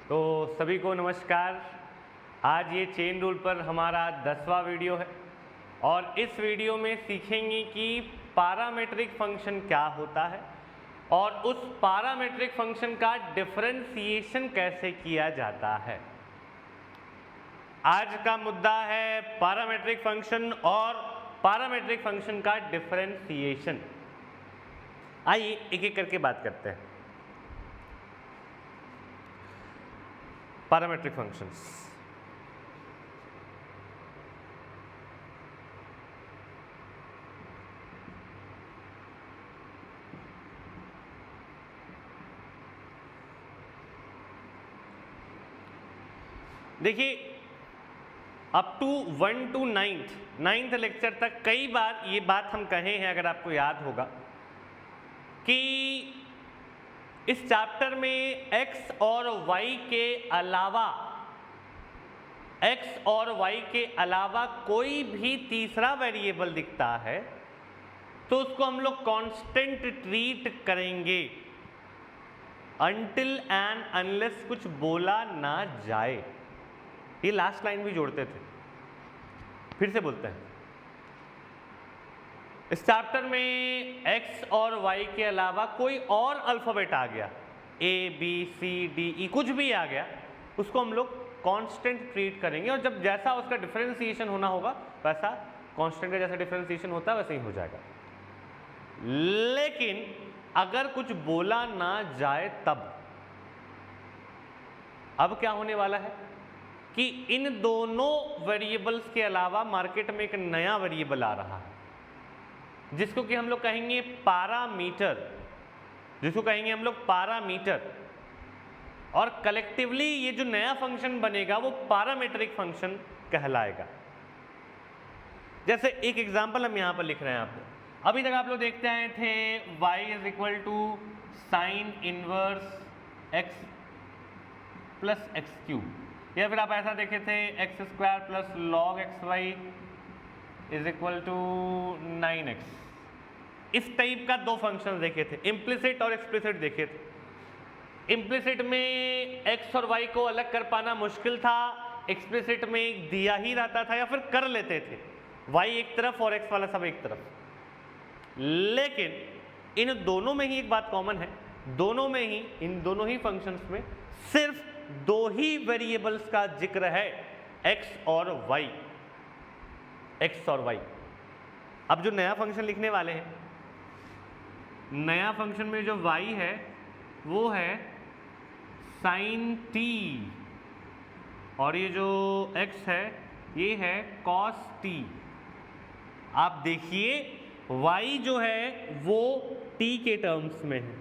तो सभी को नमस्कार। आज ये चेन रूल पर हमारा 10वां वीडियो है और इस वीडियो में सीखेंगे कि पैरामीट्रिक फंक्शन क्या होता है और उस पैरामीट्रिक फंक्शन का डिफरेंशिएशन कैसे किया जाता है। आज का मुद्दा है पैरामीट्रिक फंक्शन और पैरामीट्रिक फंक्शन का डिफरेंशिएशन। आइए एक एक करके बात करते हैं। पैरामीट्रिक फंक्शंस, देखिए up to 1 to 9th lecture तक कई बार ये बात हम कहे हैं, अगर आपको याद होगा कि इस चैप्टर में x और y के अलावा कोई भी तीसरा वेरिएबल दिखता है तो उसको हम लोग कांस्टेंट ट्रीट करेंगे अनटिल एंड अनलेस कुछ बोला ना जाए। ये लास्ट लाइन भी जोड़ते थे, फिर से बोलते हैं। इस चैप्टर में x और y के अलावा कोई और अल्फाबेट आ गया, a b c d e कुछ भी आ गया, उसको हम लोग कांस्टेंट ट्रीट करेंगे और जब जैसा उसका डिफरेंशिएशन होना होगा वैसा कांस्टेंट का जैसा डिफरेंशिएशन होता है वैसे ही हो जाएगा। लेकिन अगर कुछ बोला ना जाए तब अब क्या होने वाला है कि इन दोनों वेरिएबल्स के अलावा मार्केट में एक नया वेरिएबल आ रहा है जिसको कि हम लोग कहेंगे पैरामीटर, और कलेक्टिवली ये जो नया फंक्शन बनेगा वो पैरामीट्रिक फंक्शन कहलाएगा। जैसे एक एग्जांपल हम यहां पर लिख रहे हैं आपको। अभी तक आप लोग देखते आए थे y is equal to sine inverse x plus x cube, या फिर आप ऐसा देखे थे x square plus log x y is equal to 9x। इस टाइप का दो फंक्शन देखे थे, इम्प्लिसिट और एक्सप्लिसिट देखे थे। इम्प्लिसिट में x और y को अलग कर पाना मुश्किल था, एक्सप्लिसिट में दिया ही रहता था या फिर कर लेते थे, y एक तरफ और x वाला सब एक तरफ। लेकिन इन दोनों में ही एक बात कॉमन है, इन दोनों ही फंक्शंस में सिर्फ दो ही वेरिएबल्स का जिक्र है, x और y। अब जो नया फंक्शन लिखने वाले हैं, नया फंक्शन में जो y है वो है साइन t और ये जो x है ये है cos t। आप देखिए y जो है वो t के टर्म्स में है,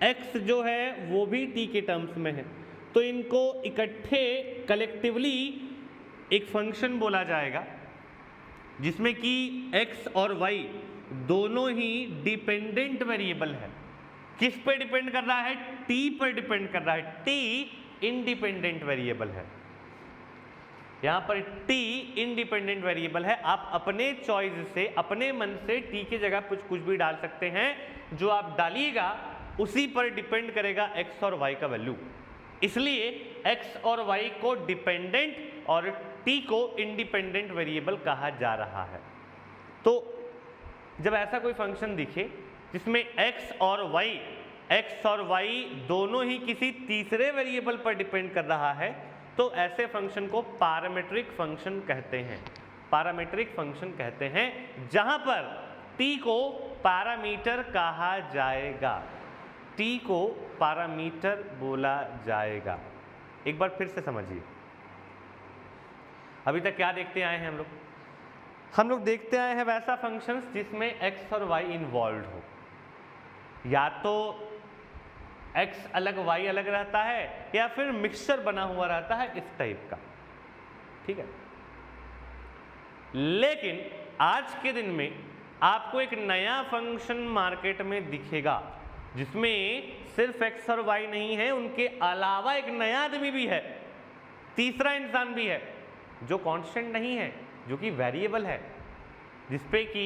x जो है वो भी t के टर्म्स में है, तो इनको इकट्ठे कलेक्टिवली एक फंक्शन बोला जाएगा जिसमें कि x और y दोनों ही डिपेंडेंट वेरिएबल है। किस पे डिपेंड कर रहा है? t पर डिपेंड कर रहा है। t इंडिपेंडेंट वेरिएबल है, यहां पर t इंडिपेंडेंट वेरिएबल है। आप अपने चॉइस से, अपने मन से t की जगह कुछ भी डाल सकते हैं, जो आप डालिएगा उसी पर डिपेंड करेगा x और y का वैल्यू। इसलिए x और y को डिपेंडेंट और t को इंडिपेंडेंट वेरिएबल कहा जा रहा है। तो जब ऐसा कोई फंक्शन दिखे जिसमें x और y दोनों ही किसी तीसरे वेरिएबल पर डिपेंड कर रहा है तो ऐसे फंक्शन को पैरामीट्रिक फंक्शन कहते हैं। पैरामीट्रिक फंक्शन कहते हैं जहां पर t को पैरामीटर कहा जाएगा, t को पैरामीटर बोला जाएगा। एक बार फिर से समझिए, अभी तक क्या देखते आए हैं हम लोग देखते आए हैं वैसा फंक्शंस जिसमें x और y इन्वॉल्व हो, या तो x अलग y अलग रहता है या फिर मिक्सचर बना हुआ रहता है इस टाइप का, ठीक है। लेकिन आज के दिन में आपको एक नया फंक्शन मार्केट में दिखेगा जिसमें सिर्फ x और y नहीं है, उनके अलावा एक नया आदमी भी है, तीसरा इंसान भी है जो कांस्टेंट नहीं है, जो कि वेरिएबल है, जिसपे कि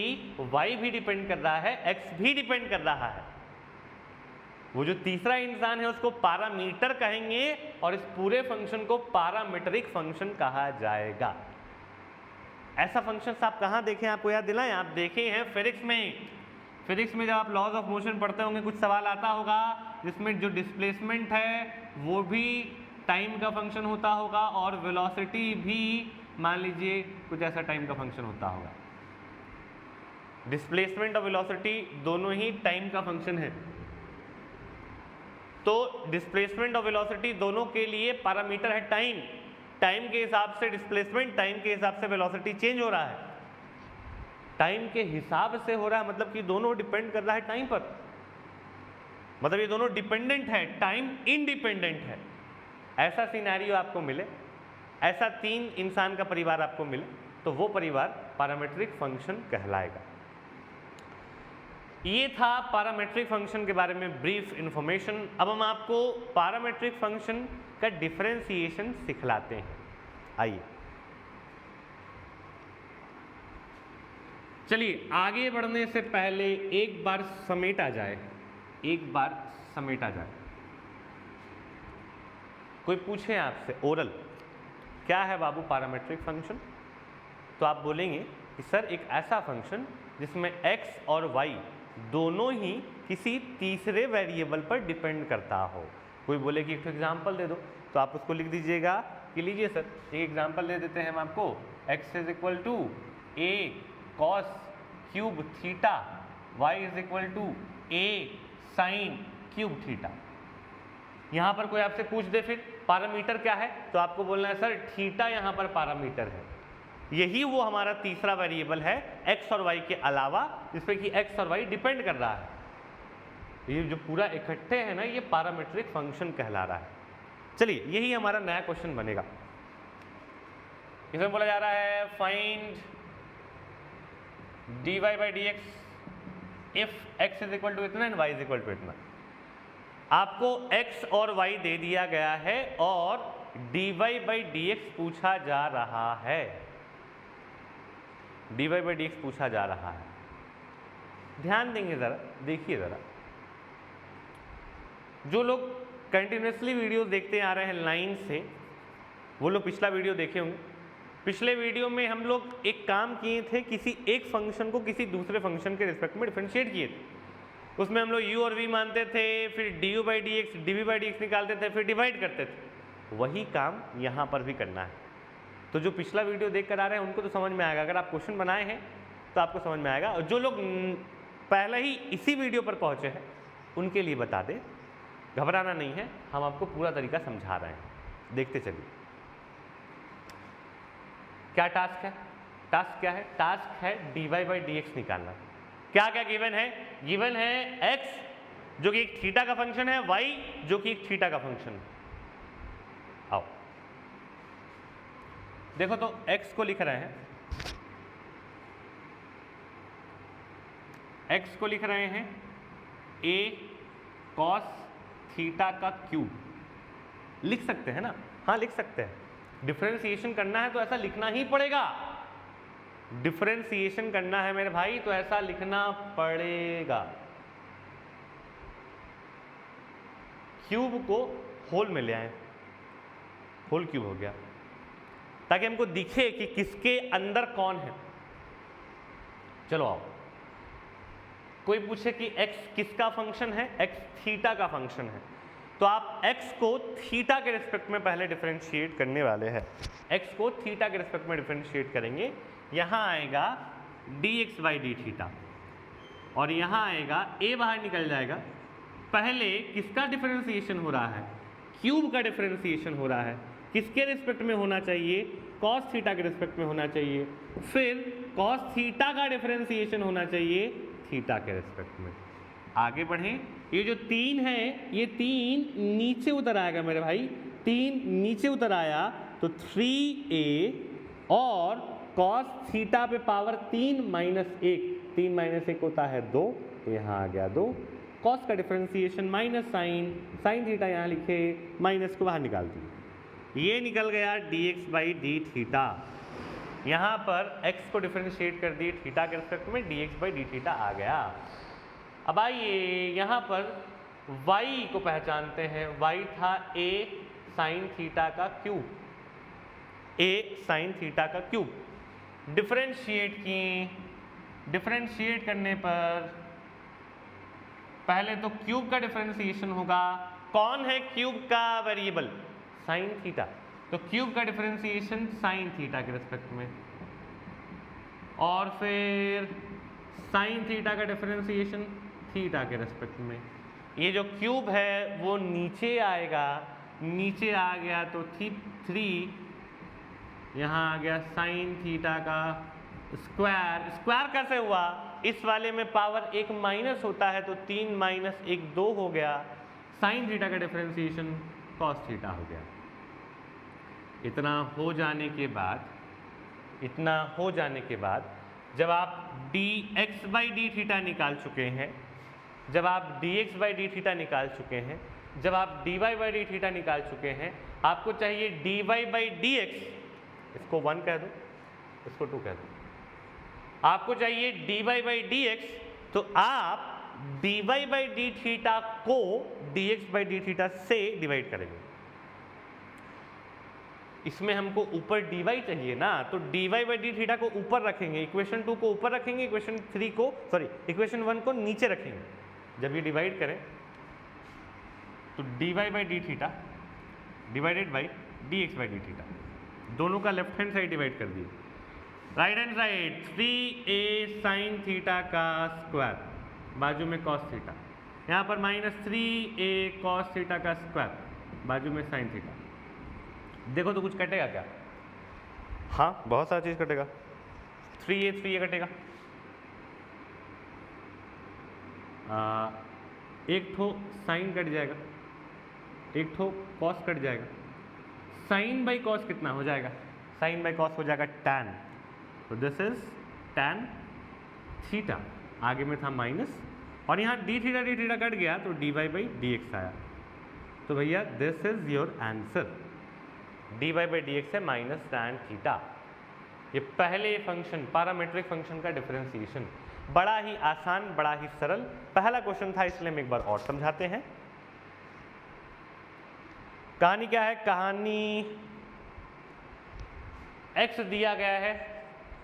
y भी डिपेंड कर रहा है, x भी डिपेंड कर रहा है। वो जो तीसरा इंसान है उसको पैरामीटर कहेंगे और इस पूरे फंक्शन को पैरामीट्रिक फंक्शन कहा जाएगा। ऐसा फंक्शन आप कहाँ देखें, आपको याद दिलाएं, आप देखे हैं फिजिक्स में। फिजिक्स में जब आप लॉज ऑफ मोशन पढ़ते होंगे कुछ सवाल आता होगा जिसमें जो डिस्प्लेसमेंट है वो भी टाइम का फंक्शन होता होगा और वेलोसिटी भी मान लीजिए कुछ ऐसा टाइम का फंक्शन होता होगा। डिस्प्लेसमेंट और वेलोसिटी दोनों ही टाइम का फंक्शन है, तो डिस्प्लेसमेंट और वेलोसिटी दोनों के लिए पैरामीटर है टाइम। टाइम के हिसाब से डिस्प्लेसमेंट, टाइम के हिसाब से वेलोसिटी चेंज हो रहा है। टाइम के हिसाब से हो रहा है मतलब कि दोनों डिपेंड कर रहा है टाइम पर, मतलब ये दोनों डिपेंडेंट है, टाइम इंडिपेंडेंट है। ऐसा सिनेरियो आपको मिले, ऐसा तीन इंसान का परिवार आपको मिले तो वो परिवार पैरामीट्रिक फंक्शन कहलाएगा। ये था पैरामीट्रिक फंक्शन के बारे में ब्रीफ इंफॉर्मेशन। अब हम आपको पैरामीट्रिक फंक्शन का डिफरेंशिएशन सिखलाते हैं। आइए चलिए आगे बढ़ने से पहले एक बार समेटा जाए, एक बार समेटा जाए। कोई पूछे आपसे ओरल क्या है बाबू पैरामीट्रिक फंक्शन, तो आप बोलेंगे कि सर एक ऐसा फंक्शन जिसमें x और y दोनों ही किसी तीसरे वेरिएबल पर डिपेंड करता हो। कोई बोले कि एक एग्जांपल दे दो, तो आप उसको लिख दीजिएगा कि लीजिए सर एक एग्जांपल दे देते हैं हम आपको, x is equal to a cos cube theta, y is equal to a sin cube theta. यहाँ पर कोई आपसे पूछ दे फिर पैरामीटर क्या है, तो आपको बोलना है सर थीटा यहाँ पर पैरामीटर है। यही वो हमारा तीसरा वेरिएबल है x और y के अलावा, जिसपे कि x और y डिपेंड कर रहा है। ये जो पूरा इकट्ठे है ना, ये पैरामीट्रिक फंक्शन कहला रहा है। चलिए यही हमारा नया क्वेश्चन बनेगा। इसमें बोला जा रहा है find dy by d x if x is equal to इतना and y is equal to इतना। आपको x और y दे दिया गया है और dy बाई डी एक्स पूछा जा रहा है, dy बाई डी एक्स पूछा जा रहा है। ध्यान देंगे जरा, देखिए जरा, जो लोग कंटिन्यूसली वीडियो देखते आ रहे हैं लाइन से, वो लोग पिछला वीडियो देखे होंगे। पिछले वीडियो में हम लोग एक काम किए थे, किसी एक फंक्शन को किसी दूसरे फंक्शन के रिस्पेक्ट में डिफरेंशिएट किए थे। उसमें हम लोग u और v मानते थे, फिर du by d x, dv by d x निकालते थे, फिर डिवाइड करते थे। वही काम यहाँ पर भी करना है। तो जो पिछला वीडियो देख कर आ रहे हैं उनको तो समझ में आएगा, अगर आप क्वेश्चन बनाए हैं तो आपको समझ में आएगा। और जो लोग पहले ही इसी वीडियो पर पहुँचे हैं उनके लिए बता दें, घबराना नहीं है, हम आपको पूरा तरीका समझा रहे हैं। देखते चलिए क्या टास्क है। टास्क क्या है? टास्क है dy बाई डी एक्स निकालना। क्या क्या गिवन है? गिवन है x जो कि एक थीटा का फंक्शन है, y जो कि एक थीटा का फंक्शन है। आओ देखो तो x को लिख रहे हैं, x को लिख रहे हैं a cos थीटा का क्यूब। लिख सकते हैं ना? हाँ लिख सकते हैं। डिफरेंशिएशन करना है तो ऐसा लिखना ही पड़ेगा। डिफरेंशिएशन करना है मेरे भाई तो ऐसा लिखना पड़ेगा। क्यूब को होल में ले आए, होल क्यूब हो गया, ताकि हमको दिखे कि किसके अंदर कौन है। चलो आओ, कोई पूछे कि x किसका फंक्शन है? x थीटा का फंक्शन है, तो आप x को थीटा के रिस्पेक्ट में पहले डिफरेंशिएट करने वाले हैं। x को थीटा के रिस्पेक्ट में डिफरेंशिएट करेंगे, यहाँ आएगा dx बाई डी थीटा और यहाँ आएगा a बाहर निकल जाएगा। पहले किसका डिफरेंशिएशन हो रहा है? क्यूब का डिफरेंशिएशन हो रहा है। किसके रिस्पेक्ट में होना चाहिए? कॉस थीटा के रिस्पेक्ट में होना चाहिए। फिर कॉस थीटा का डिफरेंशिएशन होना चाहिए थीटा के रिस्पेक्ट में। आगे बढ़ें, ये जो 3 है ये 3 नीचे उतर आएगा मेरे भाई। 3 नीचे उतर आया तो 3a और कॉस थीटा पे पावर 3 माइनस 1, 3 माइनस 1 होता है 2, तो यहाँ आ गया 2। कॉस का differentiation minus sine, sine theta यहाँ लिखे, माइनस को बाहर निकाल दिए, ये निकल गया dx बाई डी थीटा। यहाँ पर x को डिफरेंशिएट कर दिए थीटा के रिस्पेक्ट में, dx बाई डी थीटा आ गया। अब आइए यहाँ पर y को पहचानते हैं, y था a साइन थीटा का क्यूब, a साइन थीटा का क्यूब। डिफरेंशिएट किए, डिफरेंशिएट करने पर पहले तो क्यूब का डिफरेंशिएशन होगा। कौन है क्यूब का वेरिएबल? Sine theta. तो क्यूब का डिफरेंशिएशन साइन थीटा के रिस्पेक्ट में, और फिर साइन थीटा का डिफरेंशिएशन थीटा के रिस्पेक्ट में। ये जो क्यूब है वो नीचे आएगा, नीचे आ गया तो 3, यहाँ आ गया साइन थीटा का स्क्वायर। स्क्वायर कैसे हुआ? इस वाले में पावर एक माइनस होता है तो 3 माइनस 1 2 हो गया। साइन थीटा का डिफरेंशिएशन कॉस थीटा हो गया। इतना हो जाने के बाद जब आप dx बाई डी थीटा निकाल चुके हैं, जब आप dx बाई डी थीटा निकाल चुके हैं, जब आप dy बाई डी थीटा निकाल चुके हैं, आपको चाहिए dy बाई dx, इसको 1 कह दो, इसको 2 कह दो। आपको चाहिए dy बाई dx, तो आप dy बाई डी थीटा को dx बाई डी थीटा से डिवाइड करेंगे। इसमें हमको ऊपर dy चाहिए ना, तो dy बाई डी थीटा को ऊपर रखेंगे, इक्वेशन 2 को ऊपर रखेंगे, इक्वेशन 1 को नीचे रखेंगे। जब ये डिवाइड करें तो dy by d theta divided by dx by d theta, दोनों का लेफ्ट हैंड साइड डिवाइड कर दिए। Right hand side 3a sign theta का स्क्वायर, बाजू में कॉस थीटा, यहाँ पर -3a कॉस थीटा का स्क्वायर, बाजू में साइन थीटा। देखो तो कुछ कटेगा क्या? हाँ, बहुत सारा चीज़ कटेगा। 3a कटेगा, एक ठो साइन कट जाएगा, एक ठो कॉस कट जाएगा। साइन बाई कॉस कितना हो जाएगा? साइन बाई कॉस हो जाएगा tan, तो दिस इज tan थीटा। आगे में था माइनस, और यहाँ डी थीटा कट गया तो dy बाई dx आया। तो भैया this is your answer, dy by dx है माइनस tan थीटा। ये पहले फंक्शन, पैरामीट्रिक फंक्शन का डिफरेंशिएशन, बड़ा ही आसान, बड़ा ही सरल पहला क्वेश्चन था, इसलिए हम एक बार और समझाते हैं। कहानी क्या है? कहानी x दिया गया है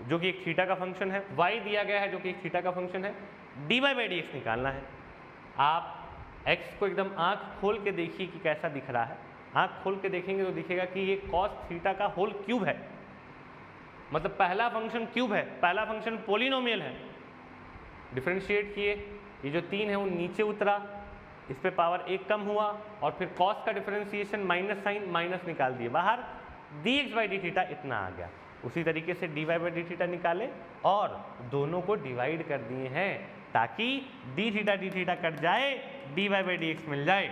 जो कि एक थीटा का फंक्शन है, y दिया गया है जो कि एक थीटा का फंक्शन है, dy बाई dx निकालना है। आप x को एकदम आंख खोल के देखिए कि कैसा दिख रहा है। आंख खोल के देखेंगे तो दिखेगा कि ये cos थीटा का होल क्यूब है, मतलब पहला फंक्शन क्यूब है, पहला फंक्शन पोलिनोमियल है। डिफरेंशिएट किए, ये जो 3 है वो नीचे उतरा, इस पे पावर 1 कम हुआ, और फिर cos का डिफरेंशिएशन माइनस साइन, माइनस निकाल दिए बाहर, dx बाई डी थीटा इतना आ गया। उसी तरीके से dy बाई डी थीटा निकाले और दोनों को डिवाइड कर दिए हैं ताकि डी थीटा कट जाए, dy बाई dx मिल जाए।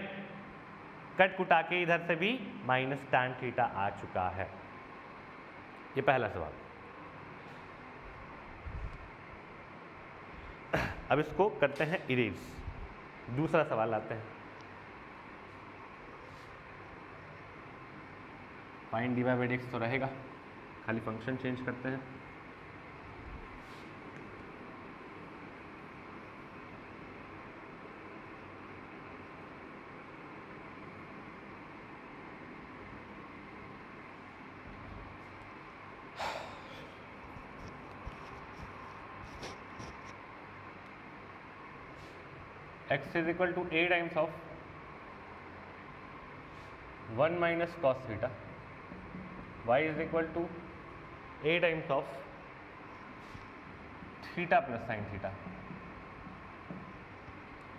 कट कुटा के इधर से भी माइनस tan थीटा आ चुका है। ये पहला सवाल। अब इसको करते हैं इरेज, दूसरा सवाल आते हैं। फाइंड dy बाई dx तो रहेगा, खाली फंक्शन चेंज करते हैं। x is equal to a times of 1 minus cos theta, y is equal to a times of theta plus sine theta.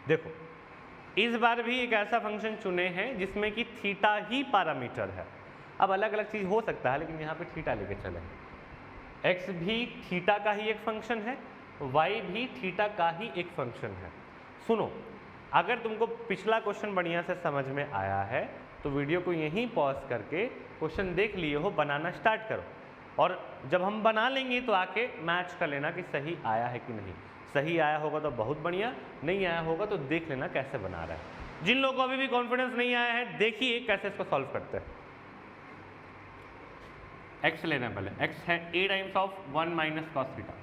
देखो इस बार भी एक ऐसा फंक्शन चुने हैं जिसमें कि थीटा ही पैरामीटर है। अब अलग अलग चीज हो सकता है, लेकिन यहाँ पे थीटा लेके चले। x भी थीटा का ही एक फंक्शन है, y भी थीटा का ही एक फंक्शन है। सुनो, अगर तुमको पिछला क्वेश्चन बढ़िया से समझ में आया है तो वीडियो को यहीं पॉज करके क्वेश्चन देख लिए हो, बनाना स्टार्ट करो, और जब हम बना लेंगे तो आके मैच कर लेना कि सही आया है कि नहीं। सही आया होगा तो बहुत बढ़िया, नहीं आया होगा तो देख लेना कैसे बना रहा है। जिन लोगों को अभी भी कॉन्फिडेंस नहीं आया है, देखिए कैसे इसको सॉल्व करते हैं। x लेना पहले, x है a times of 1 minus cos theta.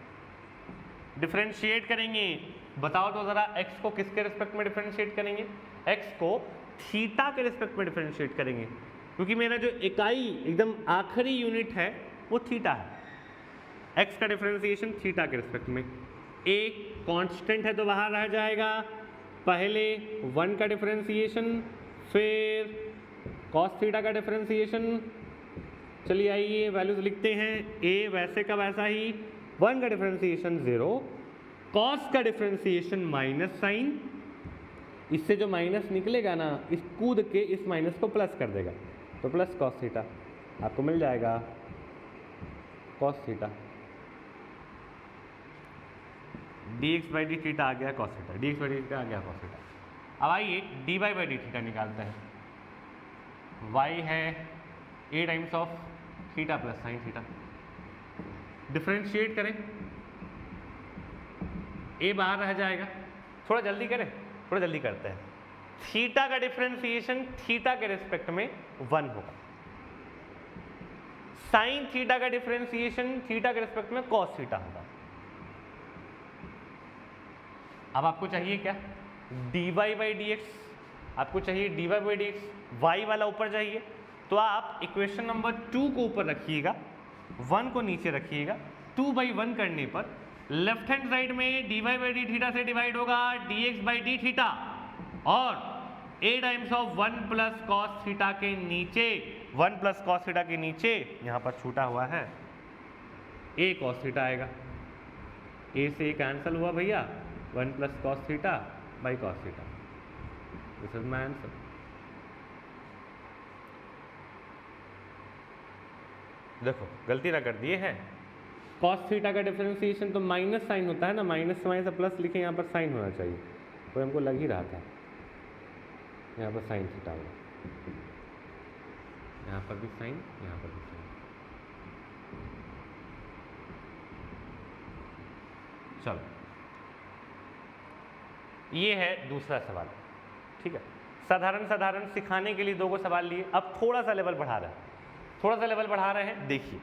Differentiate करेंगे, बताओ तो ज़रा x को किसके रिस्पेक्ट में डिफरेंशिएट करेंगे? x को थीटा के रिस्पेक्ट में डिफरेंशिएट करेंगे, क्योंकि मेरा जो इकाई एकदम आखिरी यूनिट है वो थीटा है। x का डिफरेंशिएशन थीटा के रिस्पेक्ट में, a कांस्टेंट है तो बाहर रह जाएगा, पहले 1 का डिफरेंशिएशन, फिर cos थीटा का डिफरेंशिएशन। चलिए आइए वैल्यूज लिखते हैं, a वैसे का वैसा ही, 1 का डिफरेंशिएशन 0, cos का डिफरेंशिएशन माइनस साइन, इससे जो माइनस निकलेगा ना, इस कूद के इस माइनस को प्लस कर देगा, तो प्लस cos थीटा आपको मिल जाएगा, cos theta dx by d theta आ गया cos theta, dx by d theta आ गया cos थीटा। अब आइए dy बाई डी थीटा निकालते हैं, y है a times of theta plus sine theta, differentiate करें, a बाहर रह जाएगा, थोड़ा जल्दी करें, थोड़ा जल्दी करते हैं। थीटा का डिफरेंशिएशन थीटा के रिस्पेक्ट में 1 होगा, साइन थीटा का डिफरेंशिएशन थीटा के रिस्पेक्ट में cos थीटा होगा। अब आपको चाहिए क्या? dy बाई डी एक्स, आपको चाहिए dy by d x, y वाला ऊपर चाहिए, तो आप इक्वेशन नंबर 2 को ऊपर रखिएगा, 1 को नीचे रखिएगा, 2/1 करने पर लेफ्ट हैंड साइड में dy बाई डी थीटा से डिवाइड होगा dx बाई डी थीटा, और a times of 1 plus cos theta के नीचे, 1 प्लस cos थीटा के नीचे यहाँ पर छूटा हुआ है a cos थीटा आएगा, a से कैंसिल हुआ भैया, 1 plus cos theta by cos theta, this is my answer. देखो गलती ना कर दिए हैं, cos थीटा का डिफरेंशिएशन तो माइनस साइन होता है ना, माइनस से प्लस लिखे, यहाँ पर साइन होना चाहिए, तो हमको लग ही रहा था यहाँ पर साइन थीटा होगा, यहाँ पर भी साइन, यहाँ पर भी साइन। चलो ये है दूसरा सवाल, ठीक है। साधारण सिखाने के लिए 2 को सवाल लिए, अब थोड़ा सा लेवल बढ़ा रहे हैं, थोड़ा सा लेवल बढ़ा रहे हैं, देखिए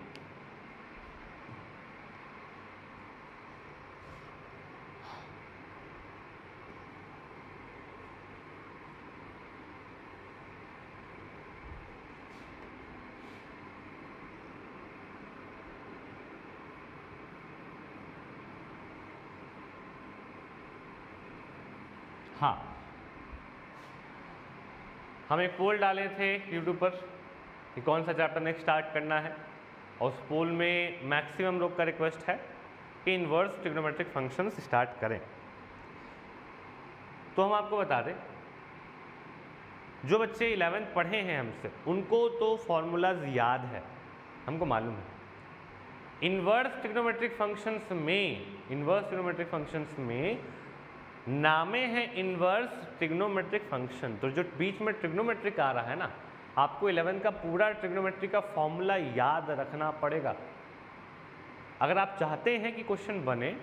हाँ, हम एक पोल डाले थे यूट्यूब पर कि कौन सा चैप्टर नेक्स्ट स्टार्ट करना है, और उस पोल में मैक्सिमम लोग का रिक्वेस्ट है कि इन्वर्स ट्रिग्नोमेट्रिक फंक्शंस स्टार्ट करें। तो हम आपको बता दें, जो बच्चे 11th पढ़े हैं हमसे, उनको तो फॉर्मूलाज याद है, हमको मालूम है। इन्वर्स ट्रिग्नोमेट्रिक फंक्शंस में नामे है इन्वर्स ट्रिग्नोमेट्रिक फंक्शन, तो जो बीच में ट्रिग्नोमेट्रिक आ रहा है ना, आपको 11th का पूरा ट्रिग्नोमेट्री का फॉर्मूला याद रखना पड़ेगा। अगर आप चाहते हैं कि क्वेश्चन बने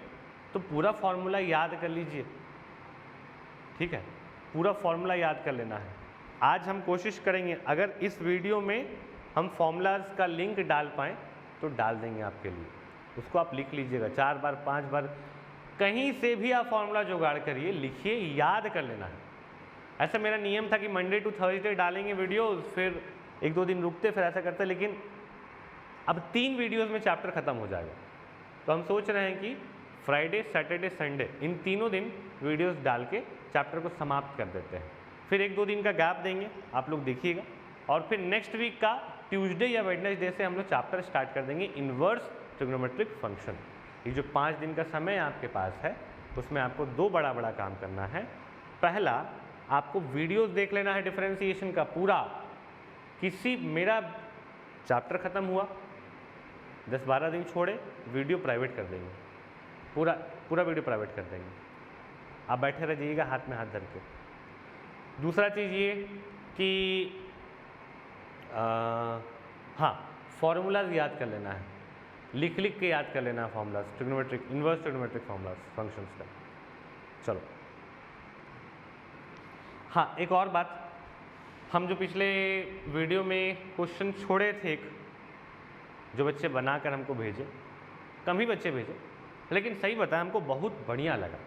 तो पूरा फॉर्मूला याद कर लीजिए, ठीक है, पूरा फॉर्मूला याद कर लेना है। आज हम कोशिश करेंगे, अगर इस वीडियो में हम फॉर्मूलाज का लिंक डाल पाएँ तो डाल देंगे आपके लिए, उसको आप लिख लीजिएगा 4 बार 5 बार, कहीं से भी आप फॉर्मूला जुगाड़ करिए, लिखिए, याद कर लेना है। ऐसा मेरा नियम था कि मंडे टू थर्सडे डालेंगे वीडियोस, फिर 1-2 दिन रुकते, फिर ऐसा करते, लेकिन अब 3 वीडियोस में चैप्टर ख़त्म हो जाएगा, तो हम सोच रहे हैं कि फ्राइडे सैटरडे संडे इन तीनों दिन वीडियोस डाल के चैप्टर को समाप्त कर देते हैं, फिर 1-2 दिन का गैप देंगे, आप लोग देखिएगा, और फिर नेक्स्ट वीक का ट्यूसडे या वेडनेसडे से हम लोग चैप्टर स्टार्ट कर देंगे इन्वर्स ट्रिग्नोमेट्रिक फंक्शन। ये जो 5 दिन का समय आपके पास है, उसमें आपको 2 बड़ा काम करना है। पहला, आपको वीडियोस देख लेना है डिफरेंशिएशन का पूरा, मेरा चैप्टर ख़त्म हुआ, 10-12 दिन छोड़े, वीडियो प्राइवेट कर देंगे, पूरा वीडियो प्राइवेट कर देंगे, आप बैठे रह जाइएगा हाथ में हाथ धर के। दूसरा चीज़ ये कि हाँ, फॉर्मूलाज याद कर लेना है, लिख के याद कर लेना formulas, trigonometric inverse trigonometric formulas functions का। चलो हाँ, एक और बात, हम जो पिछले वीडियो में क्वेश्चन छोड़े थे, जो बच्चे बनाकर हमको भेजे, कम ही बच्चे भेजे, लेकिन सही बताया, हमको बहुत बढ़िया लगा।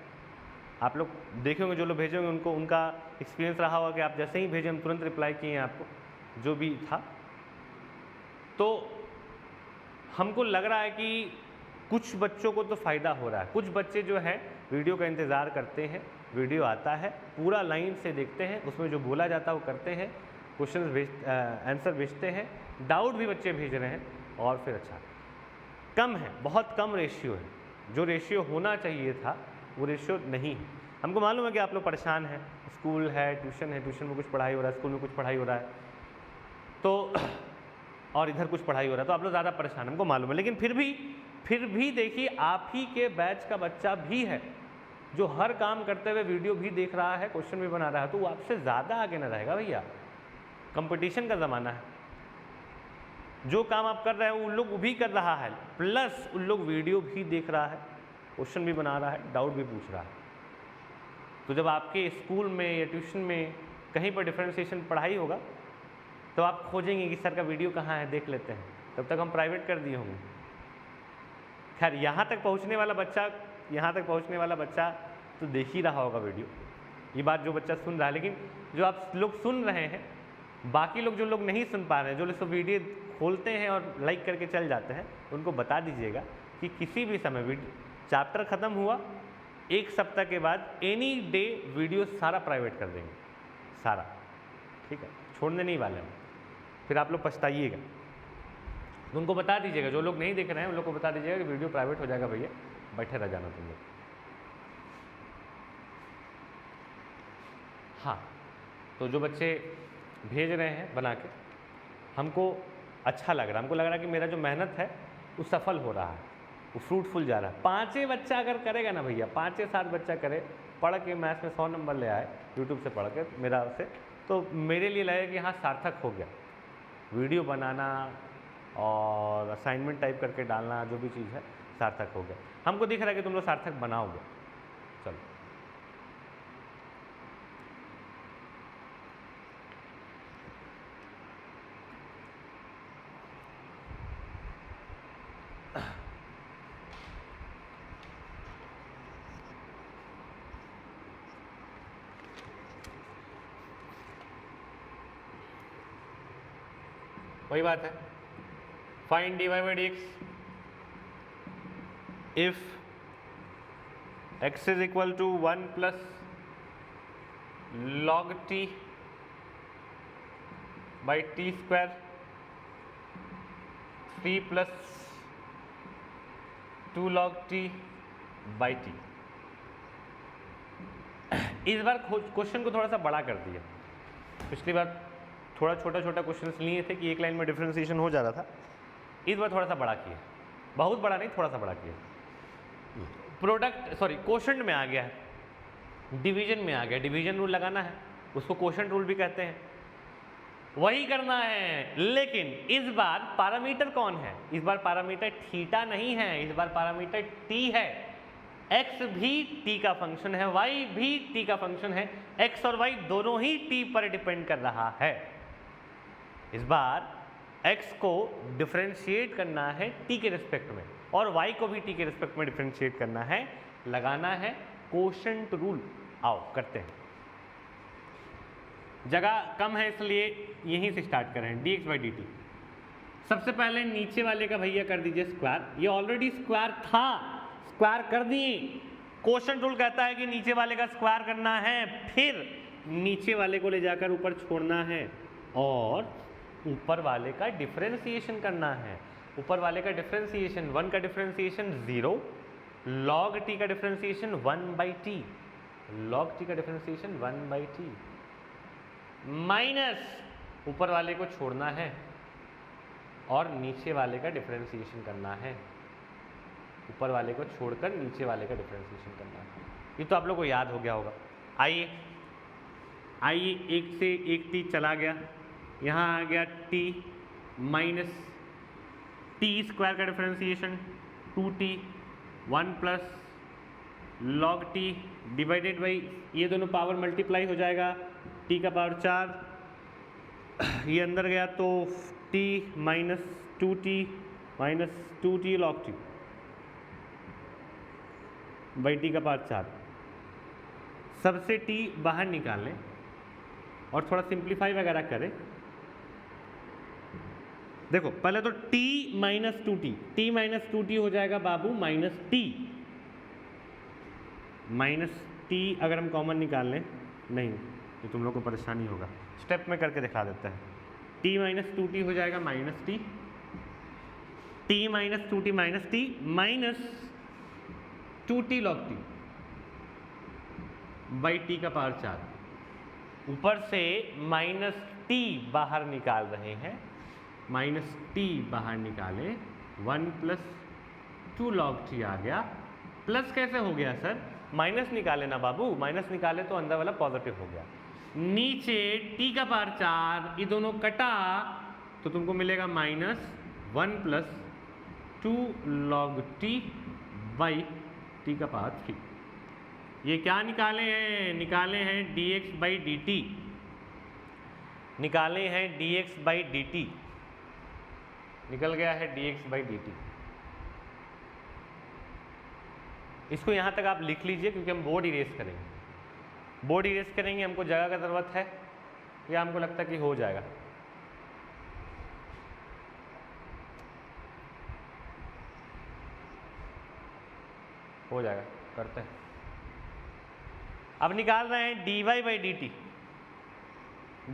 आप लोग देखेंगे, जो लोग भेजेंगे उनको उनका एक्सपीरियंस रहा होगा कि आप जैसे ही भेजे हम तुरंत रिप्लाई किए हैं आपको जो भी था। तो हमको लग रहा है कि कुछ बच्चों को तो फ़ायदा हो रहा है, कुछ बच्चे जो है वीडियो का इंतज़ार करते हैं, वीडियो आता है पूरा लाइन से देखते हैं, उसमें जो बोला जाता है वो करते हैं, क्वेश्चन आंसर भेजते हैं, डाउट भी बच्चे भेज रहे हैं, और फिर अच्छा कम है, बहुत कम रेशियो है, जो रेशियो होना चाहिए था वो रेशियो नहीं है। हमको मालूम है कि आप लोग परेशान हैं, स्कूल है, ट्यूशन में कुछ पढ़ाई हो रहा है, स्कूल में कुछ पढ़ाई हो रहा है, तो और इधर कुछ पढ़ाई हो रहा है, तो आप लोग ज़्यादा परेशान, हमको मालूम है। लेकिन फिर भी देखिए, आप ही के बैच का बच्चा भी है जो हर काम करते हुए वीडियो भी देख रहा है, क्वेश्चन भी बना रहा है, तो वो आपसे ज़्यादा आगे ना रहेगा भैया। कंपटीशन का ज़माना है, जो काम आप कर रहे हैं उन लोग भी कर रहा है, प्लस उन लोग वीडियो भी देख रहा है, क्वेश्चन भी बना रहा है, डाउट भी पूछ रहा है। तो जब आपके स्कूल में या ट्यूशन में कहीं पर डिफरेंशिएशन पढ़ाई होगा तो आप खोजेंगे कि सर का वीडियो कहाँ है, देख लेते हैं, तब तक हम प्राइवेट कर दिए होंगे। खैर यहाँ तक पहुँचने वाला बच्चा तो देख ही रहा होगा वीडियो, ये बात जो बच्चा सुन रहा है। लेकिन जो आप लोग सुन रहे हैं, बाकी लोग जो लोग नहीं सुन पा रहे हैं, जो लोग वीडियो खोलते हैं और लाइक करके चल जाते हैं, उनको बता दीजिएगा कि किसी भी समय चैप्टर ख़त्म हुआ, 1 सप्ताह के बाद एनी डे वीडियो सारा प्राइवेट कर देंगे, सारा, ठीक है, छोड़ने नहीं वाले हैं, फिर आप लोग पछताइएगा। तो उनको बता दीजिएगा, जो लोग नहीं देख रहे हैं उन लोग को बता दीजिएगा कि वीडियो प्राइवेट हो जाएगा भैया, बैठे रह जाना तुम लोग। हाँ, तो जो बच्चे भेज रहे हैं बना के, हमको अच्छा लग रहा है, हमको लग रहा है कि मेरा जो मेहनत है वो सफल हो रहा है, वो फ्रूटफुल जा रहा है। 5 बच्चा अगर करेगा ना भैया, 5-7 बच्चा करे, पढ़ के मैथ्स में 100 नंबर ले आए यूट्यूब से पढ़ के मेरा से, तो मेरे लिए लगेगा कि हाँ सार्थक हो गया। वीडियो बनाना और असाइनमेंट टाइप करके डालना, जो भी चीज़ है, सार्थक हो गया। हमको दिख रहा है कि तुम लोग सार्थक बनाओगे। चलो, वही बात है, find dy by dx if x is equal to 1 plus log t by t square 3 plus 2 log t by t. इस बार क्वेश्चन को थोड़ा सा बड़ा कर दिया, पिछली बार थोड़ा छोटा क्वेश्चन लिए थे कि एक लाइन में डिफरेंशिएशन हो जा रहा था, इस बार थोड़ा सा बड़ा किया, बहुत बड़ा नहीं, थोड़ा सा बड़ा किया। क्वोशंट में आ गया है, डिवीजन में आ गया, डिवीजन रूल लगाना है, उसको क्वोशंट रूल भी कहते हैं, वही करना है। लेकिन इस बार पैरामीटर कौन है? इस बार पैरामीटर थीटा नहीं है, इस बार पैरामीटर टी है। x भी t का फंक्शन है, y भी t का फंक्शन है, x और y दोनों ही t पर डिपेंड कर रहा है। इस बार x को डिफरेंशिएट करना है t के रिस्पेक्ट में, और y को भी t के रिस्पेक्ट में डिफरेंशिएट करना है, लगाना है क्वोशंट रूल। आओ करते हैं, जगह कम है इसलिए यहीं से स्टार्ट करें। dx बाई dt, सबसे पहले नीचे वाले का भैया कर दीजिए स्क्वायर, ये ऑलरेडी स्क्वायर था, स्क्वायर कर दिए। क्वोशंट रूल कहता है कि नीचे वाले का स्क्वायर करना है, फिर नीचे वाले को ले जाकर ऊपर छोड़ना है और ऊपर वाले का डिफरेंशिएशन करना है। ऊपर वाले का डिफरेंशिएशन 1 का डिफरेंशिएशन 0, log t का differentiation 1 by T, log t का डिफरेंशिएशन 1 बाई टी, माइनस ऊपर वाले को छोड़ना है और नीचे वाले का डिफरेंशिएशन करना है, ऊपर वाले को छोड़कर नीचे वाले का डिफरेंशिएशन करना है। ये तो आप लोग को याद हो गया होगा। आइए आइए, 1 से 1 t चला गया, यहाँ आ गया t माइनस टी स्क्वायर का differentiation 2t, 1 plus log t divided by, ये दोनों पावर मल्टीप्लाई हो जाएगा, t का पावर 4, ये अंदर गया तो t minus 2t minus 2t log t by t का पावर 4। सबसे t बाहर निकाल लें और थोड़ा सिंप्लीफाई वगैरह करें। देखो पहले तो t minus 2t, t minus 2t हो जाएगा बाबू माइनस t। माइनस t अगर हम कॉमन निकाल लें, नहीं तो तुम लोग को परेशानी होगा, स्टेप में करके दिखा देता है। t माइनस 2t हो जाएगा minus t, t minus 2t minus t minus 2t log t by t का पावर 4। ऊपर से माइनस t बाहर निकाल रहे हैं, माइनस t बाहर निकाले, 1 प्लस 2 log t आ गया। प्लस कैसे हो गया सर? माइनस निकाले ना बाबू, माइनस निकाले तो अंदर वाला पॉजिटिव हो गया। नीचे t का पावर 4, ये दोनों कटा तो तुमको मिलेगा minus 1 plus 2 log t by t का पावर 3। ये क्या निकाले हैं? निकाले हैं dx बाई dt, निकाले हैं dx बाई dt, निकल गया है dx बाई dt। इसको यहाँ तक आप लिख लीजिए क्योंकि हम बोर्ड इरेज करेंगे। बोर्ड इरेज करेंगे, हमको जगह का ज़रूरत है या हमको लगता है कि हो जाएगा? हो जाएगा, करते हैं। अब निकाल रहे हैं dy by D T.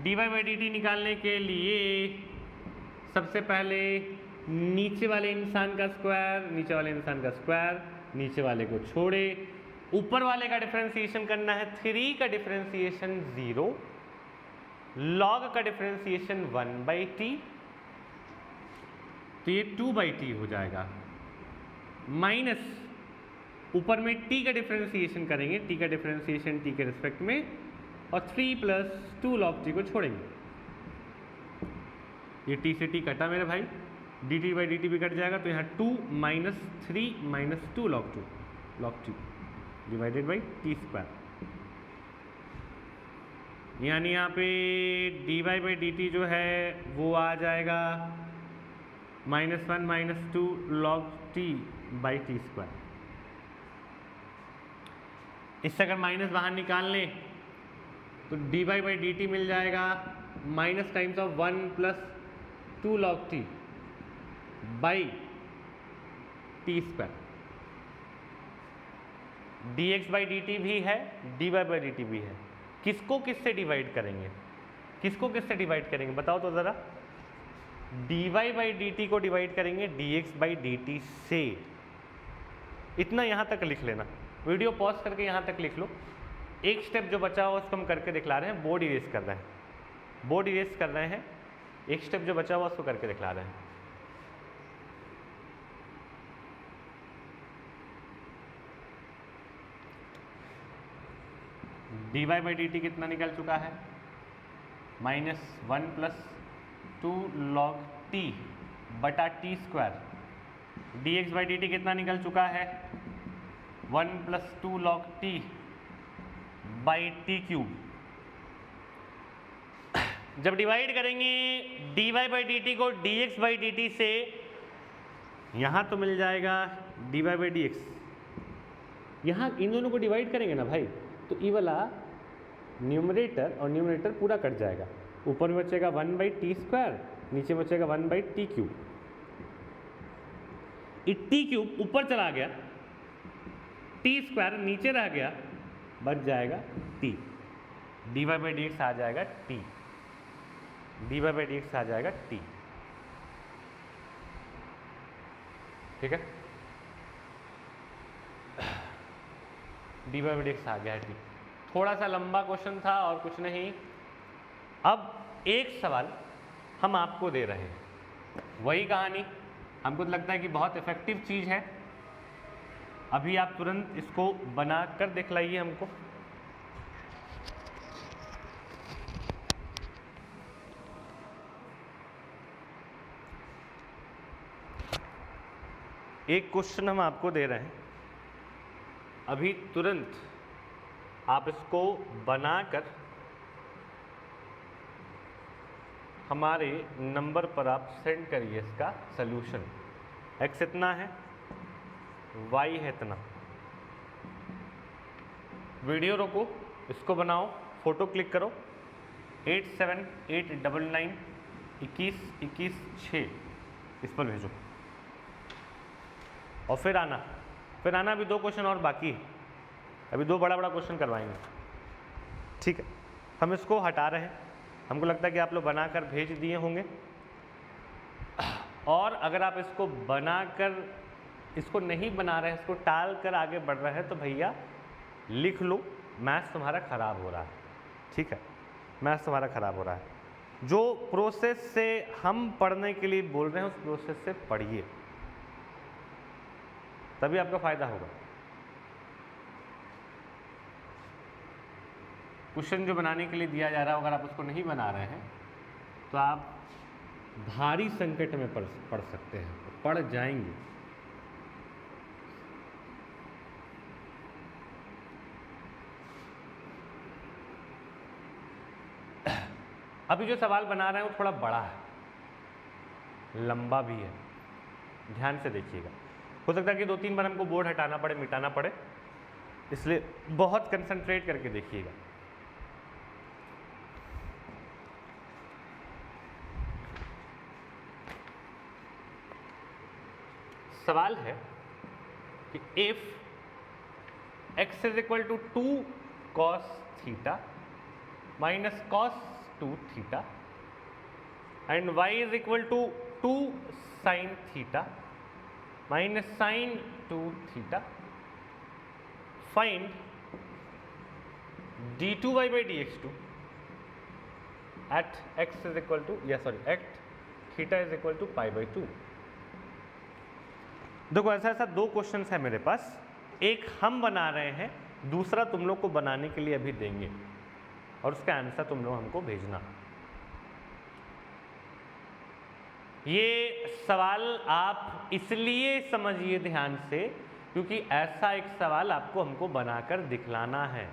dy by D T निकालने के लिए सबसे पहले नीचे वाले इंसान का स्क्वायर, नीचे वाले इंसान का स्क्वायर, नीचे वाले को छोड़े, ऊपर वाले का डिफरेंशिएशन करना है। 3 का डिफरेंशिएशन 0, log का डिफरेंशिएशन 1 बाई टी, तो ये 2 बाई टी हो जाएगा, माइनस ऊपर में t का डिफरेंशिएशन करेंगे, t का डिफरेंशिएशन t के रिस्पेक्ट में, और 3 प्लस 2 log t को छोड़ेंगे। ये t से t कटा मेरे भाई, dt बाई डी टी भी कट जाएगा, तो यहाँ 2 minus 3 minus 2 log t divided by t square. यानी यहाँ पे dy बाई डी टी जो है वो आ जाएगा -1 minus 2 log t by t square. इससे अगर माइनस बाहर निकाल लें तो dy बाई डी टी मिल जाएगा minus times of 1 plus 2 log t by t square. dx by D T भी है, dy बाई डी टी भी है। किसको किससे डिवाइड करेंगे? किसको किससे डिवाइड करेंगे बताओ तो ज़रा। dy बाई डी टी को डिवाइड करेंगे dx बाई डी टी से। इतना यहाँ तक लिख लेना, वीडियो पॉज करके यहाँ तक लिख लो। एक स्टेप जो बचा हुआ उसको हम करके दिखला रहे हैं, बोर्ड इरेज कर रहे हैं, बोर्ड इरेज कर रहे हैं। एक स्टेप जो बचा हुआ उसको करके दिखला रहे हैं। dy बाई डी टी कितना निकल चुका है? -1 प्लस 2 log t बटा T square. dx by D T कितना निकल चुका है? 1 plus 2 log t by T cube. जब डिवाइड करेंगे dy बाई डी टी को dx बाई डी टी से, यहाँ तो मिल जाएगा dy बाई डी एक्स। यहाँ इन दोनों को डिवाइड करेंगे ना भाई, तो ये वाला न्यूमरेटर और न्यूमरेटर पूरा कट जाएगा। ऊपर में बचेगा 1 बाई टी स्क्वायर, नीचे बचेगा 1 बाई टी क्यूब। ये टी क्यूब ऊपर चला गया, टी स्क्वायर नीचे रह गया, बच जाएगा t. dy by d x आ जाएगा t, dy by d x आ जाएगा टी। ठीक है, dy बाई डी एक्स आ गया है टी। थोड़ा सा लंबा क्वेश्चन था और कुछ नहीं। अब एक सवाल हम आपको दे रहे हैं, वही कहानी। हमको तो लगता है कि बहुत इफेक्टिव चीज़ है। अभी आप तुरंत इसको बना कर दिखलाइए हमको। एक क्वेश्चन हम आपको दे रहे हैं, अभी तुरंत आप इसको बनाकर हमारे नंबर पर आप सेंड करिए इसका सल्यूशन। x इतना है, y है इतना। वीडियो रोको, इसको बनाओ, फोटो क्लिक करो, 8789 21 6 इस पर भेजो और फिर आना अभी 2 क्वेश्चन और बाकी है, अभी 2 बड़ा क्वेश्चन करवाएंगे। ठीक है, हम इसको हटा रहे हैं, हमको लगता है कि आप लोग बनाकर भेज दिए होंगे। और अगर आप इसको बनाकर, इसको नहीं बना रहे, इसको टाल कर आगे बढ़ रहे हैं तो भैया लिख लो, मैथ्स तुम्हारा खराब हो रहा है। ठीक है, मैथ्स तुम्हारा खराब हो रहा है। जो प्रोसेस से हम पढ़ने के लिए बोल रहे हैं उस प्रोसेस से पढ़िए, तभी आपका फायदा होगा। क्वेश्चन जो बनाने के लिए दिया जा रहा है, अगर आप उसको नहीं बना रहे हैं तो आप भारी संकट में पड़ सकते हैं, पड़ जाएंगे। अभी जो सवाल बना रहे हैं वो थोड़ा बड़ा है, लंबा भी है, ध्यान से देखिएगा। हो सकता है कि 2-3 बार हमको बोर्ड हटाना पड़े, मिटाना पड़े, इसलिए बहुत कंसंट्रेट करके देखिएगा। सवाल है कि if x is equal to 2 cos theta minus cos 2 theta and y is equal to 2 sin theta minus sin 2 theta, find d2y by dx2 at x is equal to at theta is equal to pi by 2। देखो ऐसा 2 questions है मेरे पास, एक हम बना रहे हैं, दूसरा तुम लोग को बनाने के लिए अभी देंगे और उसका आंसर तुम लोग हमको भेजना। ये सवाल आप इसलिए समझिए ध्यान से क्योंकि ऐसा एक सवाल आपको हमको बनाकर दिखलाना है।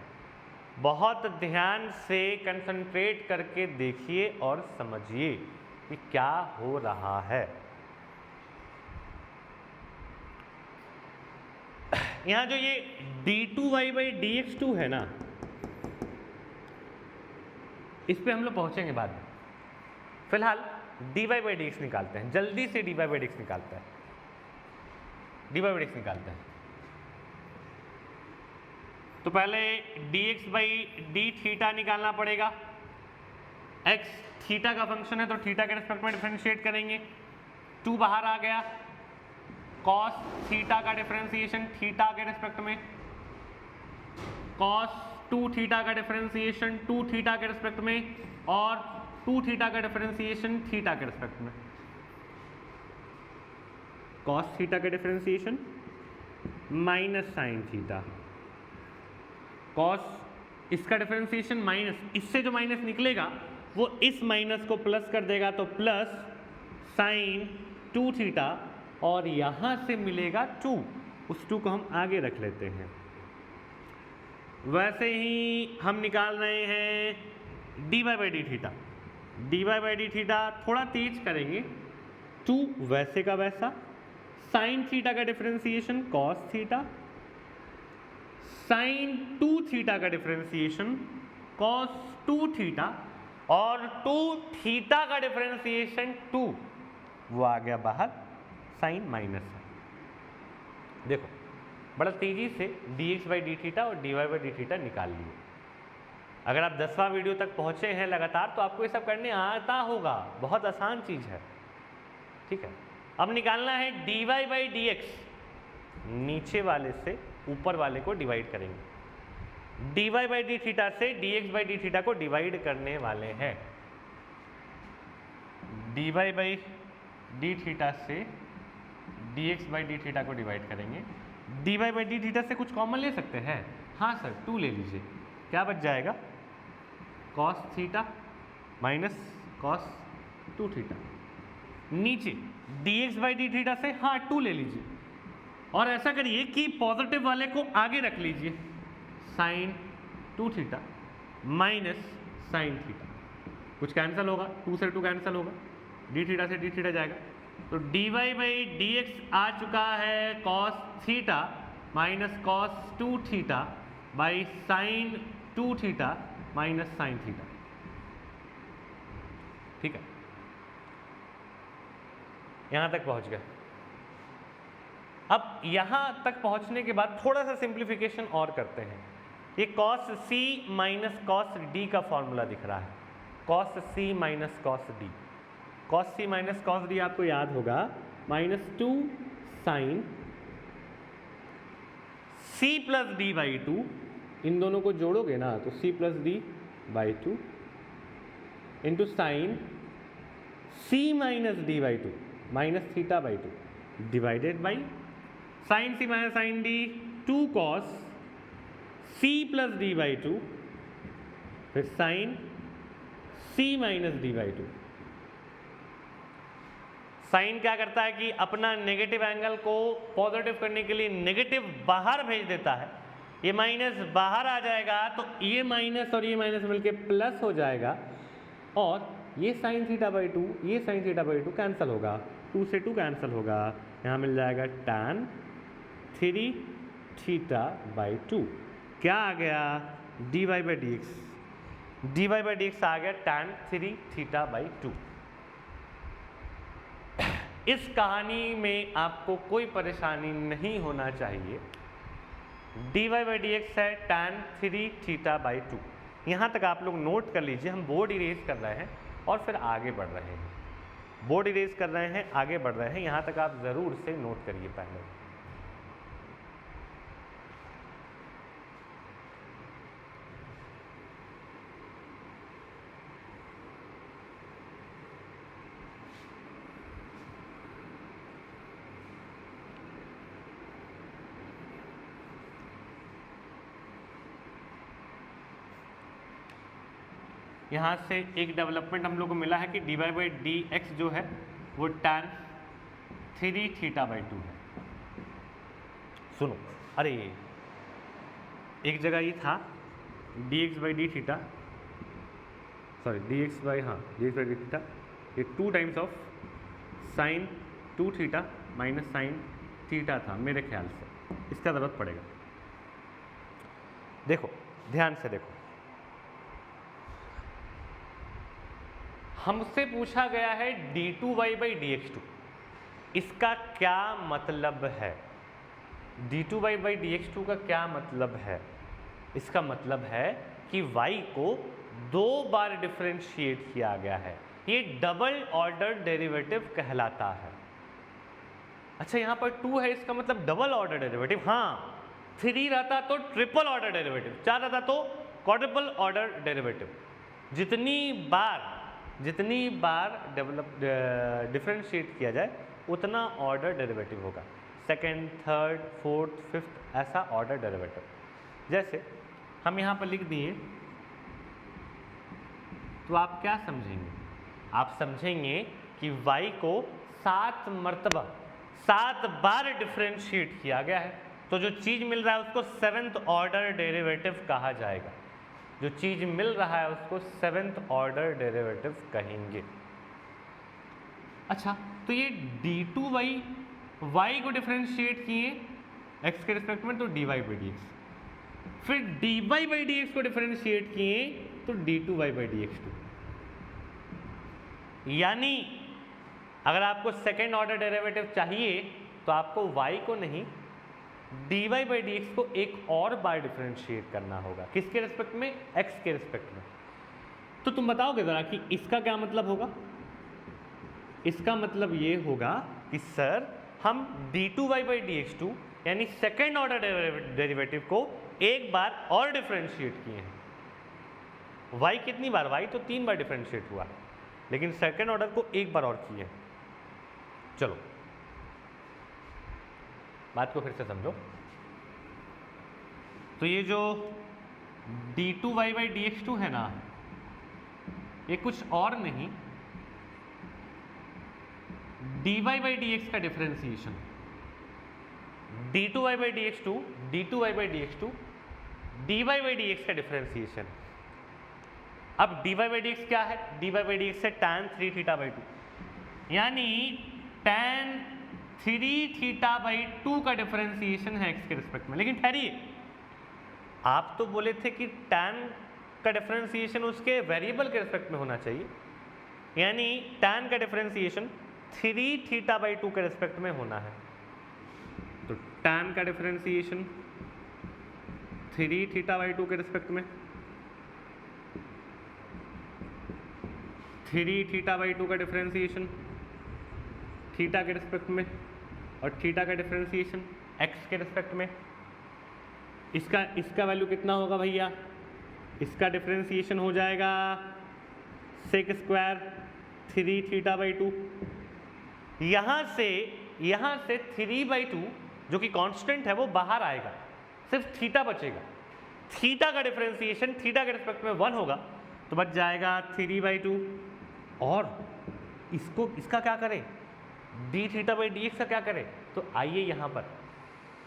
बहुत ध्यान से कंसंट्रेट करके देखिए और समझिए कि क्या हो रहा है। यहां जो ये d2y by dx2 है ना, इस पे हम लोग पहुंचेंगे बाद में। फिलहाल dy by dx निकालते हैं, जल्दी से dy by dx निकालते हैं, dy by dx निकालते हैं। तो पहले dx by d थीटा निकालना पड़ेगा। x थीटा का फंक्शन है तो थीटा के रिस्पेक्ट में डिफरेंशिएट करेंगे, 2 बाहर आ गया, cos थीटा का डिफरेंशिएशन थीटा के रिस्पेक्ट में, cos 2 थीटा का डिफरेंशिएशन 2 थीटा के रिस्पेक्ट में और 2 थीटा का डिफरेंशिएशन थीटा के रिस्पेक्ट में। cos थीटा का differentiation minus sine theta, cos इसका डिफरेंशिएशन माइनस, इससे जो माइनस निकलेगा वो इस माइनस को प्लस कर देगा तो प्लस साइन 2 थीटा और यहां से मिलेगा 2, उस 2 को हम आगे रख लेते हैं। वैसे ही हम निकाल रहे हैं dy by d theta, dy by d theta थोड़ा तेज करेंगे, 2 वैसे का वैसा, साइन थीटा का differentiation cos theta, sine 2 theta का डिफरेंशिएशन cos 2 थीटा और 2 थीटा का डिफरेंशिएशन 2, वो आ गया बाहर, साइन माइनस है। देखो बड़ा तेजी से dx by d थीटा और dy by d थीटा निकाल लिए। अगर आप 10वां वीडियो तक पहुंचे हैं लगातार तो आपको ये सब करने आता होगा, बहुत आसान चीज है। ठीक है, अब निकालना है dy by dx, नीचे वाले से ऊपर वाले को डिवाइड करेंगे, dy by d थीटा से dx by d थीटा को डिवाइड करने वाले हैं, dy by d थीटा से dx by d थीटा को डिवाइड करेंगे। dy by d थीटा से कुछ कॉमन ले सकते हैं? हाँ सर, 2 ले लीजिए, क्या बच जाएगा? cos theta minus cos 2 theta. नीचे dx by d थीटा से हाँ 2 ले लीजिए और ऐसा करिए कि पॉजिटिव वाले को आगे रख लीजिए, sine 2 theta minus sine theta, कुछ कैंसिल होगा, 2 से 2 कैंसिल होगा, d थीटा से d थीटा जाएगा, तो dy by dx आ चुका है cos theta minus cos 2 theta by sine 2 theta minus sine theta. ठीक है, यहां तक पहुंच गए। अब यहां तक पहुंचने के बाद थोड़ा सा सिंप्लीफिकेशन और करते हैं। ये cos C minus cos D का फॉर्मूला दिख रहा है, cos C minus cos D. Cos C minus cos D आपको याद होगा, -2 sine C plus D by 2, इन दोनों को जोड़ोगे ना तो C plus D by 2 into sine C minus D by 2 minus theta by 2 divided by sine C minus sine D 2 cos C plus D by 2 फिर sine C minus D by 2। Sine क्या करता है कि अपना negative angle को positive करने के लिए नेगेटिव बाहर भेज देता है, ये माइनस बाहर आ जाएगा तो ये माइनस और ये माइनस मिलके प्लस हो जाएगा, और ये साइन थीटा बाई 2 ये साइन थीटा बाई 2 कैंसिल होगा, 2 से 2 कैंसिल होगा, यहाँ मिल जाएगा tan 3 थीटा बाई 2। क्या आ गया, dy बाई डी एक्स आ गया tan 3 थीटा बाई 2। इस कहानी में आपको कोई परेशानी नहीं होना चाहिए। dy बाई डी एक्स है tan 3 थीटा बाई 2। यहाँ तक आप लोग नोट कर लीजिए, हम बोर्ड इरेज कर रहे हैं और फिर आगे बढ़ रहे हैं, बोर्ड इरेज कर रहे हैं आगे बढ़ रहे हैं, यहाँ तक आप ज़रूर से नोट करिए पहले। यहाँ से एक डेवलपमेंट हम लोग को मिला है कि dy बाई डी एक्स जो है वो tan 3 थीटा बाई 2 है। सुनो, अरे एक जगह ये था dx by d theta, sorry dx by d theta, ये 2 times of sign 2 theta minus sine theta था मेरे ख्याल से, इसका ज़रूरत पड़ेगा। देखो ध्यान से देखो, हमसे पूछा गया है d2y बाई डी एक्स 2, इसका क्या मतलब है, d2y बाई डी एक्स 2 का क्या मतलब है? इसका मतलब है कि y को 2 बार डिफरेंशिएट किया गया है, ये डबल ऑर्डर डेरिवेटिव कहलाता है। अच्छा यहाँ पर 2 है, इसका मतलब डबल ऑर्डर डेरिवेटिव। हाँ, 3 रहता तो ट्रिपल ऑर्डर डेरिवेटिव, 4 रहता तो क्वाड्रुपल ऑर्डर डेरिवेटिव। जितनी बार डिफरेंशिएट किया जाए उतना ऑर्डर डेरिवेटिव होगा, सेकंड, थर्ड, फोर्थ, फिफ्थ, ऐसा ऑर्डर डेरिवेटिव। जैसे हम यहाँ पर लिख दिए तो आप क्या समझेंगे? आप समझेंगे कि y को 7 बार डिफरेंशिएट किया गया है, तो जो चीज़ मिल रहा है उसको 7th ऑर्डर डेरिवेटिव कहा जाएगा। जो चीज़ मिल रहा है उसको 7th ऑर्डर डेरिवेटिव कहेंगे। अच्छा, तो ये d2y y को डिफरेंशिएट किए x के रिस्पेक्ट में तो dy बाई डी एक्स, फिर dy बाई डी एक्स को डिफरेंशिएट किए तो d2y बाई डी एक्स 2। यानी अगर आपको सेकेंड ऑर्डर डेरिवेटिव चाहिए तो आपको y को नहीं dy बाई डी एक्स को एक और बार डिफरेंशिएट करना होगा। किसके रिस्पेक्ट में? x के रिस्पेक्ट में। तो तुम बताओगे ज़रा कि इसका क्या मतलब होगा? इसका मतलब ये होगा कि सर हम d2y बाई डी एक्स 2 यानी सेकेंड ऑर्डर डेरिवेटिव को एक बार और डिफरेंशिएट किए हैं। y कितनी बार? y तो 3 बार डिफरेंशिएट हुआ, लेकिन सेकेंड ऑर्डर को एक बार और किए। चलो बात को फिर से समझो। तो ये जो d2y बाई डी एक्स 2 है ना, ये कुछ और नहीं dy बाई डी एक्स का differentiation, d2y by d x 2, d2y by d x 2, dy by d x का डिफरेंशिएशन। अब dy बाई डी एक्स क्या है? dy बाई डी एक्स है tan 3 थीटा बाई 2, यानी tan 3 थीटा बाई 2 का differentiation है x के रिस्पेक्ट में। लेकिन ठहरिए, आप तो बोले थे कि tan का डिफरेंशिएशन उसके वेरिएबल के रिस्पेक्ट में होना चाहिए, यानी tan का डिफरेंशिएशन 3θ/2 के रिस्पेक्ट में होना है। तो tan का डिफरेंशिएशन 3θ/2 के रिस्पेक्ट में, 3θ/2 का डिफरेंशिएशन थीटा के रिस्पेक्ट में, और थीटा का डिफरेंशिएशन x के रिस्पेक्ट में। इसका वैल्यू कितना होगा भैया? इसका डिफरेंशिएशन हो जाएगा सेक स्क्वायर 3θ/2। यहाँ से 3/2 जो कि कांस्टेंट है वो बाहर आएगा, सिर्फ थीटा बचेगा। थीटा का डिफरेंशिएशन थीटा के रिस्पेक्ट में 1 होगा, तो बच जाएगा 3/2। और इसका क्या करें? dθ/dx का क्या करें? तो आइए यहाँ पर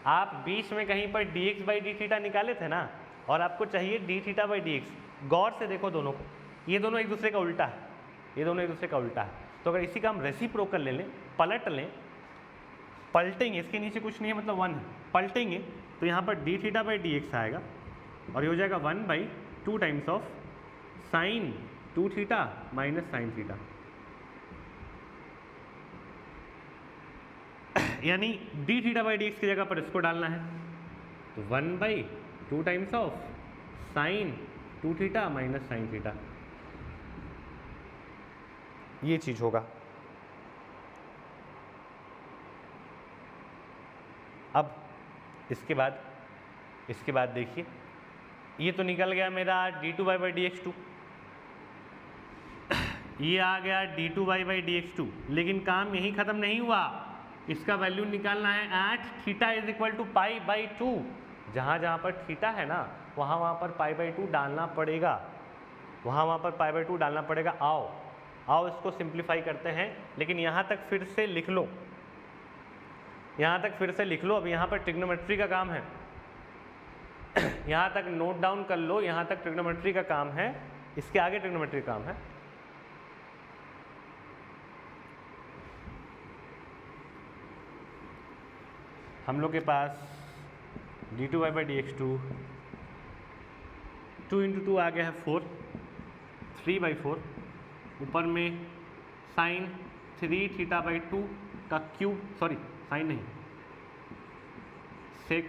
आप बीच में कहीं पर dx/dθ निकाले थे ना, और आपको चाहिए dθ/dx। गौर से देखो दोनों को, ये दोनों एक दूसरे का उल्टा है, ये दोनों एक दूसरे का उल्टा है। तो अगर इसी का हम रेसिप्रोकल ले लें, पलट लें, पलटेंगे, इसके नीचे कुछ नहीं है मतलब 1 है, पलटेंगे तो यहाँ पर dθ/dx आएगा, और ये हो जाएगा 1/2 times of sine 2θ minus sine theta, यानी dθ/dx की जगह पर इसको डालना है, तो 1/2 times of sine 2θ minus sine theta, ये चीज होगा। अब इसके बाद देखिए, ये तो निकल गया मेरा d2y/dx2, ये आ गया d2y/dx2, लेकिन काम यही खत्म नहीं हुआ, इसका वैल्यू निकालना है at theta is equal to π/2। जहाँ पर थीटा है ना, वहाँ पर π/2 डालना पड़ेगा, वहाँ पर π/2 डालना पड़ेगा। आओ इसको सिंप्लीफाई करते हैं, लेकिन यहाँ तक फिर से लिख लो, अब यहाँ पर ट्रिग्नोमेट्री का काम है, यहाँ तक नोट डाउन कर लो, यहाँ तक ट्रिग्नोमेट्री का काम है, इसके आगे ट्रिग्नोमेट्री का काम है। हम लोग के पास d2y/dx2 2 × 2 आ गया है 4, 3/4, ऊपर में साइन 3θ/2 का क्यूब, सॉरी साइन नहीं, sec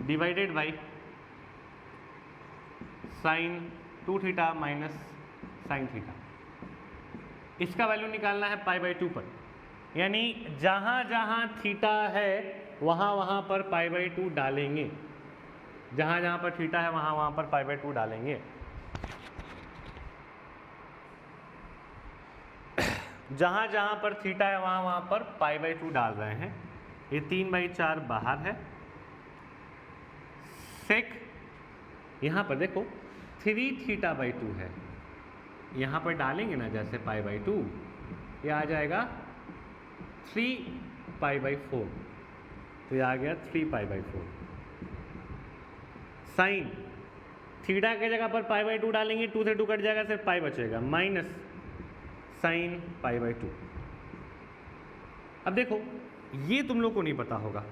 divided by sine 2θ minus sine theta. इसका वैल्यू निकालना है π/2 पर, यानी जहाँ थीटा है वहाँ पर π/2 डालेंगे, जहाँ पर थीटा है वहाँ पर π/2 डालेंगे। जहाँ पर थीटा है वहाँ पर π/2 डाल रहे हैं। ये 3/4 बाहर है, सेक यहाँ पर देखो 3θ/2 है, यहाँ पर डालेंगे ना जैसे π/2, ये आ जाएगा 3π/4, तो ये आ गया 3π/4। साइन थीटा के जगह पर π/2 डालेंगे, 2 से 2 कट जाएगा, सिर्फ पाई बचेगा, माइनस साइन π/2। अब देखो ये तुम लोग को नहीं पता होगा,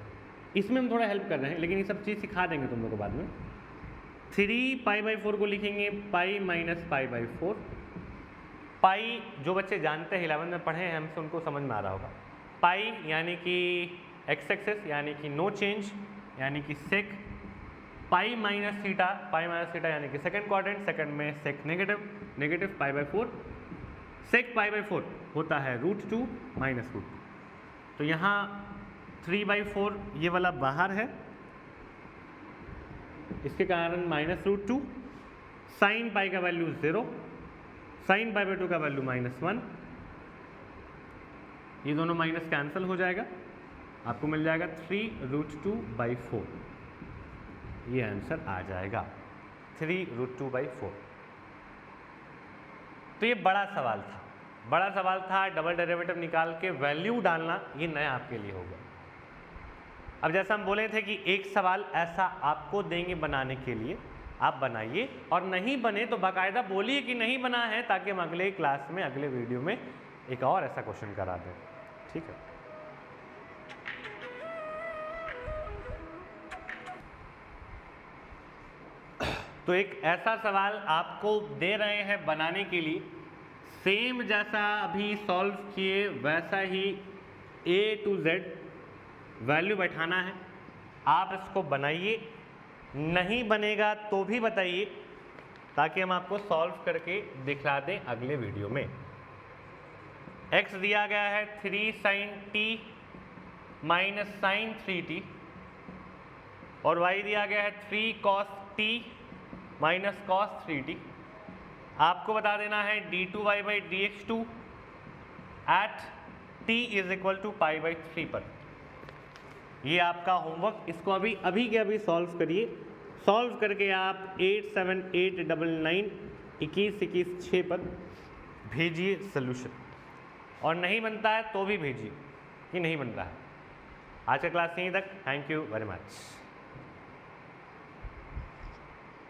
इसमें हम थोड़ा हेल्प कर रहे हैं, लेकिन ये सब चीज़ सिखा देंगे तुम लोग को बाद में। 3π/4 को लिखेंगे पाई माइनस π/4। पाई जो बच्चे जानते हैं 11 में पढ़े हैं हमसे, उनको समझ में आ रहा होगा। पाई यानी कि एक्स एक्सेस यानी कि नो चेंज, यानी कि सेक, पाई माइनस थीटा यानी कि सेकंड क्वाड्रेंट, सेकंड में सेक नेगेटिव π/4, सेक π/4 होता है √2 माइनस √2। तो यहाँ 3/4 ये वाला बाहर है, इसके कारण माइनस √2, साइन पाई का वैल्यू 0, साइन π/2 का वैल्यू -1, ये दोनों माइनस कैंसिल हो जाएगा, आपको मिल जाएगा 3√2/4, ये आंसर आ जाएगा 3√2/4। तो ये बड़ा सवाल था, डबल डेरिवेटिव निकाल के वैल्यू डालना, ये नया आपके लिए हो गया। अब जैसा हम बोले थे कि एक सवाल ऐसा आपको देंगे बनाने के लिए, आप बनाइए, और नहीं बने तो बाकायदा बोलिए कि नहीं बना है, ताकि हम अगले क्लास में, अगले वीडियो में एक और ऐसा क्वेश्चन करा दें। ठीक है। तो एक ऐसा सवाल आपको दे रहे हैं बनाने के लिए, सेम जैसा अभी सॉल्व किए वैसा ही A to Z वैल्यू बैठाना है। आप इसको बनाइए, नहीं बनेगा तो भी बताइए ताकि हम आपको सॉल्व करके दिखला दें अगले वीडियो में। x दिया गया है 3 sin t minus sign 3t और y दिया गया है 3 cos t minus cos 3t। आपको बता देना है d2y/dx2 at t is equal to π/3 पर। ये आपका होमवर्क, इसको अभी के अभी सॉल्व करिए। सॉल्व करके आप 878999 21 पर भेजिए सॉल्यूशन, और नहीं बनता है तो भी भेजिए कि नहीं बन रहा है। आज का क्लास यहीं तक। Thank you very much.